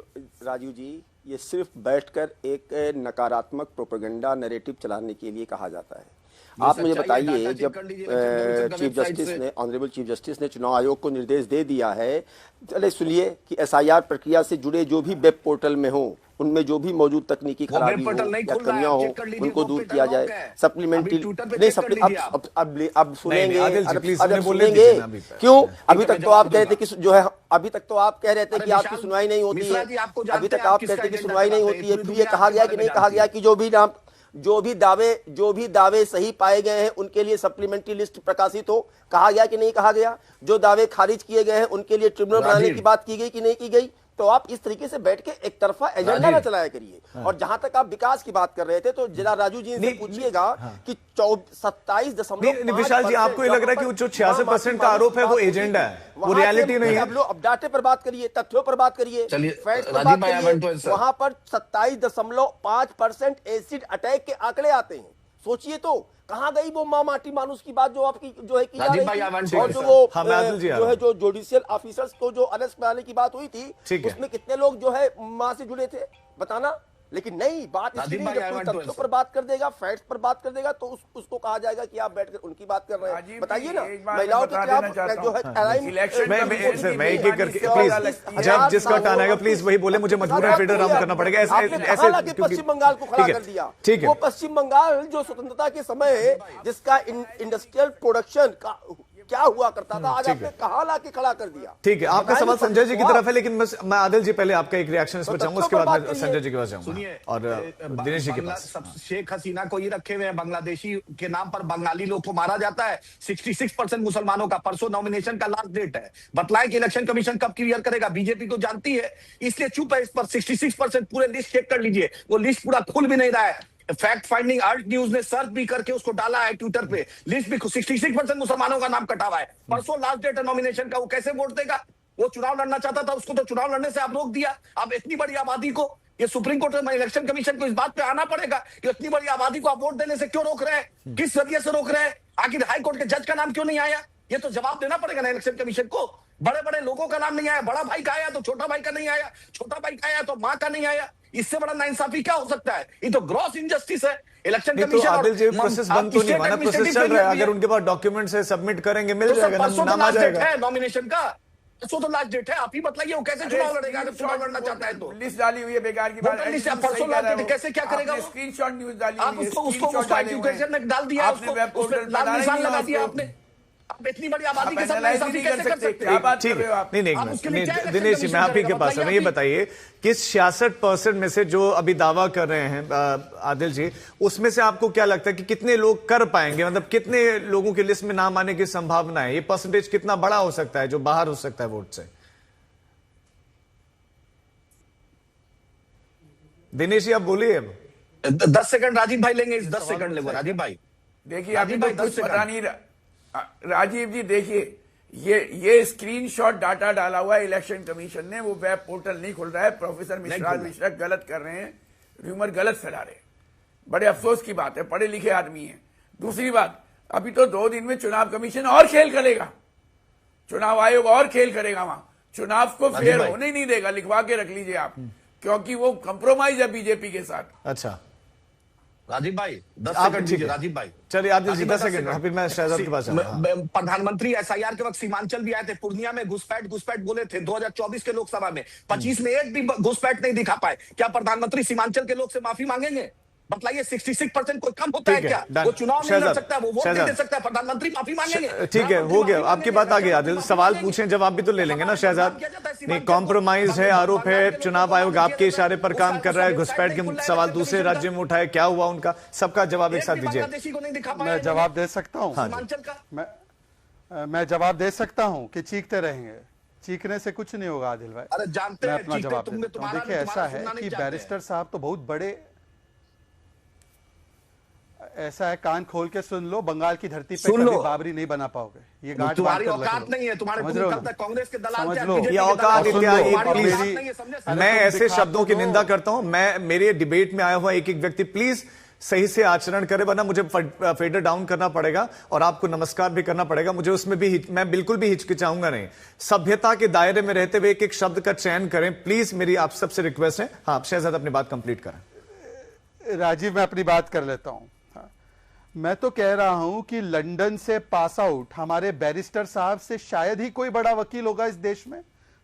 राजू जी, ये सिर्फ बैठकर एक नकारात्मक प्रोपेगेंडा नैरेटिव चलाने के लिए कहा जाता है। आप मुझे बताइए, जब चीफ जस्टिस ने, ऑनरेबल चीफ जस्टिस ने चुनाव आयोग को निर्देश दे दिया है, चले सुनिए, कि एसआईआर प्रक्रिया से जुड़े जो भी वेब पोर्टल में हो, उनमें जो भी मौजूद तकनीकी खराबी हो या कमियां हो, उनको दूर किया जाए। सप्लीमेंट्री नहीं, अब सुनेंगे क्यों? अभी तक तो आप कह रहे थे कि जो है, अभी तक तो आप कह रहे थे कि आपकी सुनवाई नहीं होती है, अभी तक आप कहते हैं कि सुनवाई नहीं होती है, फिर ये कहा गया कि नहीं कहा गया कि जो भी दावे सही पाए गए हैं उनके लिए सप्लीमेंट्री लिस्ट प्रकाशित हो? कहा गया कि नहीं कहा गया? जो दावे खारिज किए गए हैं उनके लिए ट्रिब्यूनल बनाने की बात की गई कि नहीं की गई? तो आप इस तरीके से बैठ के एक तरफा एजेंडा ना चलाया करिए। और जहां तक आप विकास की बात कर रहे थे, तो जिला राजू जी से पूछिएगा कि 27.5 विशाल जी, आपको ये लग रहा है कि जो 66% का आरोप है वो एजेंडा है, वो रियलिटी नहीं है? अब डाटे पर बात करिए, तथ्यों पर बात करिए, फैक्ट्स पर बात करिए। वहां पर 27.5% एसिड अटैक के आंकड़े आते हैं। सोचिए तो कहां गई वो माँ माटी मानुस की बात जो आपकी जो है की जा रही थी, और जो वो जो है जो जुडिशियल ऑफिसर्स को जो अरेस्ट कराने की बात हुई थी, उसमें कितने लोग जो है माँ से जुड़े थे बताना? लेकिन नहीं, बात इसलिए जब कोई तथ्यों पर बात कर देगा, फैक्ट्स पर बात कर देगा, तो उसको कहा जाएगा कि आप बैठकर उनकी बात कर रहे हैं। बताइए ना, महिलाओं के खिलाफ जो है मैं एक एक करके प्लीज, जब जिसका टर्न आएगा प्लीज वही बोले, मुझे मजबूरन फीडर राउंड करना पड़ेगा ऐसे। पश्चिम बंगाल को खड़ा कर दिया, ठीक है। वो पश्चिम बंगाल जो स्वतंत्रता के समय जिसका इंडस्ट्रियल प्रोडक्शन का क्या हुआ करता था, आज आपने कहां लाके खड़ा कर दिया। ठीक है, आपका सवाल संजय जी की तरफ है, लेकिन मैं आदिल जी पहले आपका एक रिएक्शन इस पर चाहूंगा, उसके बाद मैं संजय जी के पास जाऊंगा और दिनेश जी के पास। शेख हसीना को ही रखे हुए हैं, बांग्लादेशी के नाम पर बंगाली लोग को मारा जाता है। 66% मुसलमानों का परसों नॉमिनेशन का लास्ट डेट है। बतलाएं कि इलेक्शन कमीशन कब क्लियर करेगा? बीजेपी को जानती है, इसलिए चुप है इस पर। 66% पूरे लिस्ट चेक कर लीजिए, वो लिस्ट पूरा खुल भी नहीं रहा है। फैक्ट फाइंडिंग आर्ट न्यूज ने सर्च भी करके उसको डाला है ट्विटर पे, लिस्ट भी 66% मुसलमानों का नाम कटा हुआ है। परसों लास्ट डेट है नॉमिनेशन का, वो कैसे वोट देगा? वो चुनाव लड़ना चाहता था, उसको तो चुनाव लड़ने से आप रोक दिया। अब इतनी बड़ी आबादी को, ये सुप्रीम कोर्ट में इलेक्शन कमीशन को इस बात पे आना पड़ेगा कि इतनी बड़ी आबादी को आप वोट देने से क्यों रोक रहे हैं, किस जरिए से रोक रहे हैं? आखिर हाई कोर्ट के जज का नाम क्यों नहीं आया? ये तो जवाब देना पड़ेगा ना इलेक्शन कमीशन को। बड़े बड़े लोगों का नाम नहीं आया, बड़ा भाई का आया तो छोटा भाई का नहीं आया, छोटा भाई का आया तो मां का नहीं आया। इससे बड़ा नाइंसाफी क्या हो सकता है? ये तो ग्रॉस इनजस्टिस है। इलेक्शन कमीशन आदिल जी प्रोसेस बंद तो नहीं हुआ ना, प्रोसेस चल रहा है। अगर उनके पास डॉक्यूमेंट्स है, सबमिट करेंगे, मिल जाएगा, नाम आ जाएगा। है नॉमिनेशन का, परसों तो लास्ट डेट है। आप ही बताइए वो कैसे चुनाव लड़ेगा अगर चुनाव लड़ना चाहता है तो? लिस्ट डाली हुई है बेकार की बात। परसों लास्ट डेट कैसे क्या करेगा? स्क्रीनशॉट न्यूज डाली आप उसको एजुकेशन में डाल दिया, उसको लाल निशान लगा दिया आपने। आप इतनी बड़ी आबादी के साथ नाइंसाफी कैसे कर सकते हैं? ठीक है, नहीं दिनेश जी, मैं आप ही के पास हूं। ये बताइए कि 66% में से जो अभी दावा कर रहे हैं आदिल जी, उसमें से आपको क्या लगता है कि कितने लोग कर पाएंगे? मतलब कितने लोगों की लिस्ट में नाम आने की संभावना है? ये परसेंटेज कितना बड़ा हो सकता है जो बाहर हो सकता है वोट से? दिनेश जी आप बोलिए। 10 सेकंड राजीव भाई लेंगे, 10 सेकंड लेंगे राजीव भाई। देखिए अभी तो कुछ पता नहीं। राजीव जी देखिए, ये स्क्रीनशॉट डाटा डाला हुआ है इलेक्शन कमीशन ने, वो वेब पोर्टल नहीं खुल रहा है। प्रोफेसर मिश्रा गलत कर रहे हैं, र्यूमर गलत फैला रहे हैं। बड़े अफसोस की बात है, पढ़े लिखे आदमी है। दूसरी बात, अभी तो 2 दिन में चुनाव कमीशन और खेल करेगा, चुनाव आयोग और खेल करेगा। वहां चुनाव को फेयर होने ही नहीं देगा, लिखवा के रख लीजिए आप, क्योंकि वो कंप्रोमाइज है बीजेपी के साथ। अच्छा राजीव भाई 10 सेकंड दीजिए। राजीव भाई चलिए आदिल जी 10 सेकंड, फिर मैं शहजाद के पास जाऊंगा। प्रधानमंत्री एसआईआर के वक्त सीमांचल भी आए थे, पूर्णिया में घुसपैठ बोले थे 2024 के लोकसभा में। 25 में एक भी घुसपैठ नहीं दिखा पाए। क्या प्रधानमंत्री सीमांचल के लोग से माफी मांगेंगे? बतलाइए 66% कोई कम होता है ठीक है, क्या? done. वो चुनाव नहीं लड़ शहजाद, सकता, वो वोट नहीं शहजाद। दे सकता, प्रधानमंत्री माफी मांगेंगे। ठीक है, हो गया, आपकी बात आ गई आदिल। सवाल पूछें, जवाब भी तो ले लेंगे ना शहजाद। नहीं, कॉम्प्रोमाइज है, आरोप है, चुनाव आयोग आपके इशारे पर काम कर रहा है, घुसपैठ के सवाल दूसरे राज्य में उठाए, क्या हुआ उनका, सबका जवाब एक साथ दीजिए। बांग्लादेशी को नहीं दिखा पाया। मैं जवाब दे सकता हूँ। सीमांचल का मैं जवाब दे सकता हूँ कि चीखते रहेंगे, चीखने से कुछ नहीं होगा आदिल भाई। अरे जानते मैं हैं, अपना चीखते जवाब तुमने, देता हूँ। तुम्हारा देखिए, नहीं, ऐसा तुम्हारा है सुनना कि नहीं चाहते। बैरिस्टर साहब तो बहुत बड़े, ऐसा है, कान खोल के सुन लो, बंगाल की धरती पे सुन कभी लो। बाबरी नहीं बना पाओगे, ये गांठ तुम्हारी बांध कर रख औकात लो। नहीं है, तुम्हारे समझ रहे हो कब ना? तक कांग्रेस के दलाल समझ थे, लो। बीजेपी ये के औकात दलाल थे। इत्यादि तुम्हारी प्लीज। औकात नहीं है, समझे? मैं तुम ऐसे दिखा शब्दों की दो। निंदा करता हूं। मैं, मेरे डिबेट में आया हुआ एक एक व्यक्ति प्लीज सही से आचरण करे, वरना मुझे फेडर डाउन करना पड़ेगा और आपको नमस्कार भी करना पड़ेगा। मुझे उसमें भी मैं बिल्कुल भी हिचकिचाऊंगा नहीं। सभ्यता के दायरे में रहते हुए एक एक शब्द का चयन करें प्लीज, मेरी आप सबसे रिक्वेस्ट है। हाँ, शहजाद अपनी बात कंप्लीट करें। राजीव, मैं अपनी बात कर लेता हूं। मैं तो कह रहा हूं कि लंदन से पास आउट हमारे बैरिस्टर साहब से शायद ही कोई बड़ा वकील होगा इस देश में।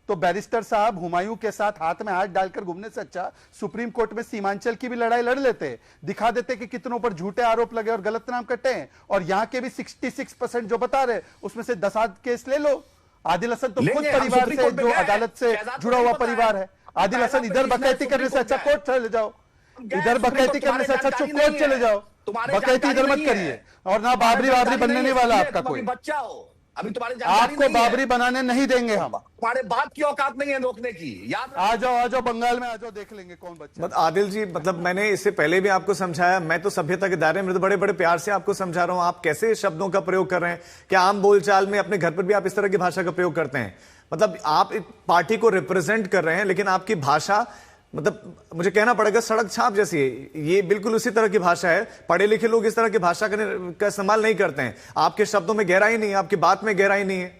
तो बैरिस्टर साहब हुमायूं के साथ हाथ में हाथ डालकर घूमने से अच्छा सुप्रीम कोर्ट में सीमांचल की भी लड़ाई लड़ लेते, दिखा देते कि कितनों पर झूठे आरोप लगे और गलत नाम कटे हैं, और यहां के भी 66% जो बता रहे उसमें से 10 आध केस ले लो। आदिल हसन तो खुद लेंगे, हम परिवार सुप्रीम से, कोर्ट में जो गए हैं। अदालत से शहजाद जुड़ा को हुआ नहीं पता परिवार है। आदिल हसन इधर बकैती करने से अच्छा कोर्ट चले जाओ, इधर बकैती करने से अच्छा चुप कोर्ट चले जाओ, बकैती इधर मत करिए। और ना बाबरी बाबरी बनने नहीं वाला आपका कोई, बच्चा हो, अभी तुम्हारी जानकारी आपको नहीं है। बाबरी बनाने नहीं देंगे हम। तुम्हारे बाप की औकात नहीं है रोकने की, याद रखो। आ जाओ बंगाल में आ जाओ, देख लेंगे कौन बच्चा। आदिल जी, मतलब मैंने इससे पहले भी आपको समझाया, मैं तो सभ्यता के दायरे में तो बड़े बड़े प्यार से आपको समझा रहा हूं। आप कैसे शब्दों का प्रयोग कर रहे हैं? क्या आम बोलचाल में अपने घर पर भी आप इस तरह की भाषा का प्रयोग करते हैं? मतलब आप एक पार्टी को रिप्रेजेंट कर रहे हैं, लेकिन आपकी भाषा, मतलब मुझे कहना पड़ेगा, सड़क छाप जैसी है। ये बिल्कुल उसी तरह की भाषा है। पढ़े लिखे लोग इस तरह की भाषा का इस्तेमाल नहीं करते हैं। आपके शब्दों में गहराई नहीं है, आपकी बात में गहराई नहीं है।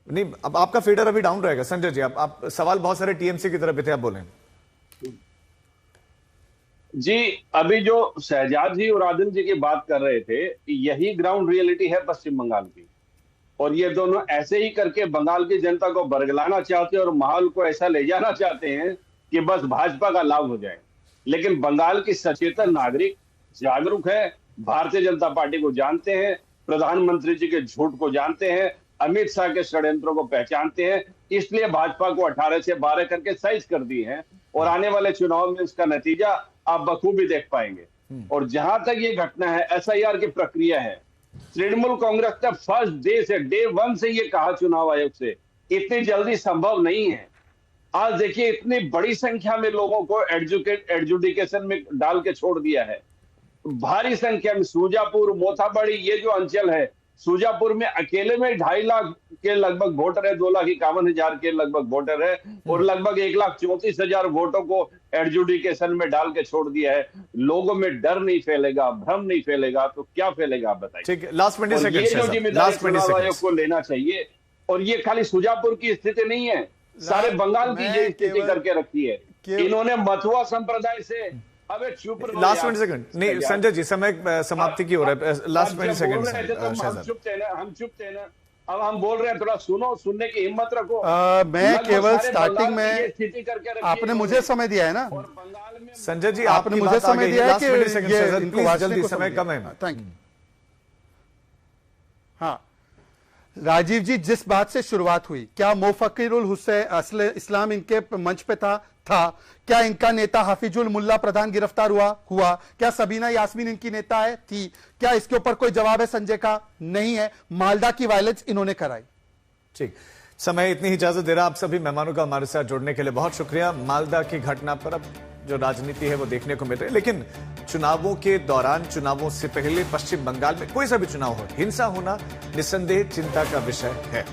नहीं, अब आपका फीडर अभी डाउन रहेगा। संजय जी, आप सवाल बहुत सारे टीएमसी की तरफ थे, आप बोलें। जी, अभी जो शहजाद जी और आदिल जी की बात कर रहे थे, यही ग्राउंड रियलिटी है पश्चिम बंगाल की। और ये दोनों ऐसे ही करके बंगाल की जनता को बरगलाना चाहते हैं और माहौल को ऐसा ले जाना चाहते हैं कि बस भाजपा का लाभ हो जाए। लेकिन बंगाल की सचेतन नागरिक जागरूक है, भारतीय जनता पार्टी को जानते हैं, प्रधानमंत्री जी के झूठ को जानते हैं, अमित शाह के षड्यंत्रों को पहचानते हैं। इसलिए भाजपा को 18 से 12 करके साइज कर दिए हैं और आने वाले चुनाव में इसका नतीजा आप बखूबी देख पाएंगे। और जहां तक ये घटना है, एसआईआर की प्रक्रिया है, तृणमूल कांग्रेस ने फर्स्ट डे से, डे 1 से ये कहा चुनाव आयोग से, इतनी जल्दी संभव नहीं है। आज देखिए, इतनी बड़ी संख्या में लोगों को एडजुडिकेशन में डाल के छोड़ दिया है। भारी संख्या में सूजापुर, मोथाबड़ी, ये जो अंचल है, सूजापुर में अकेले में 2.5 लाख के लगभग वोटर है, 2,51,000 के लगभग वोटर है, और लगभग 1,34,000 वोटों को एडजुडिकेशन में डाल के छोड़ दिया है। लोगों में डर नहीं फैलेगा, भ्रम नहीं फैलेगा, तो क्या फैलेगा आप बताइए। ठीक है, लास्ट 20 और सेकंड, ये जो जिम्मेदारी लास्ट 20 चुनाव आयोग सेकंड। को लेना चाहिए। और ये खाली सुजापुर की स्थिति नहीं है, सारे बंगाल की ये स्थिति करके रखी है। इन्होंने मथुआ संप्रदाय से, अबे चुप रहो लास्ट यार। 20 सेकंड। नहीं संजय जी, समय समाप्ति की हो रहा है। Last 20 second. हम चुप थे ना, अब हम बोल रहे हैं, थोड़ा सुनो, सुनने की हिम्मत रखो। मैं केवल सारे स्टार्टिंग बंगाल की में, ये स्थिति करके रखी है आपने मुझे समय दिया है ना, और बंगाल में संजय जी, आपने मुझे समय दिया है कि ये इनको प्लीज वाचने जल्दी, को समय समय कम दिया। है। Thank you. हाँ राजीव जी, जिस बात से शुरुआत हुई, क्या मोफक्किरुल हुसैन इस्लाम इनके मंच पे था? क्या इनका नेता हाफिजुल मुल्ला प्रधान गिरफ्तार हुआ? क्या सबीना यास्मीन इनकी नेता है? थी। क्या इसके ऊपर कोई जवाब है संजय का? नहीं है। मालदा की वायलेंस इन्होंने कराई। ठीक, समय इतनी ही इजाजत दे रहा। आप सभी मेहमानों का हमारे साथ जुड़ने के लिए बहुत शुक्रिया। मालदा की घटना पर अब जो राजनीति है वो देखने को मिल रही है, लेकिन चुनावों के दौरान, चुनावों से पहले पश्चिम बंगाल में कोई सा भी चुनाव हो, हिंसा होना निस्संदेह चिंता का विषय है।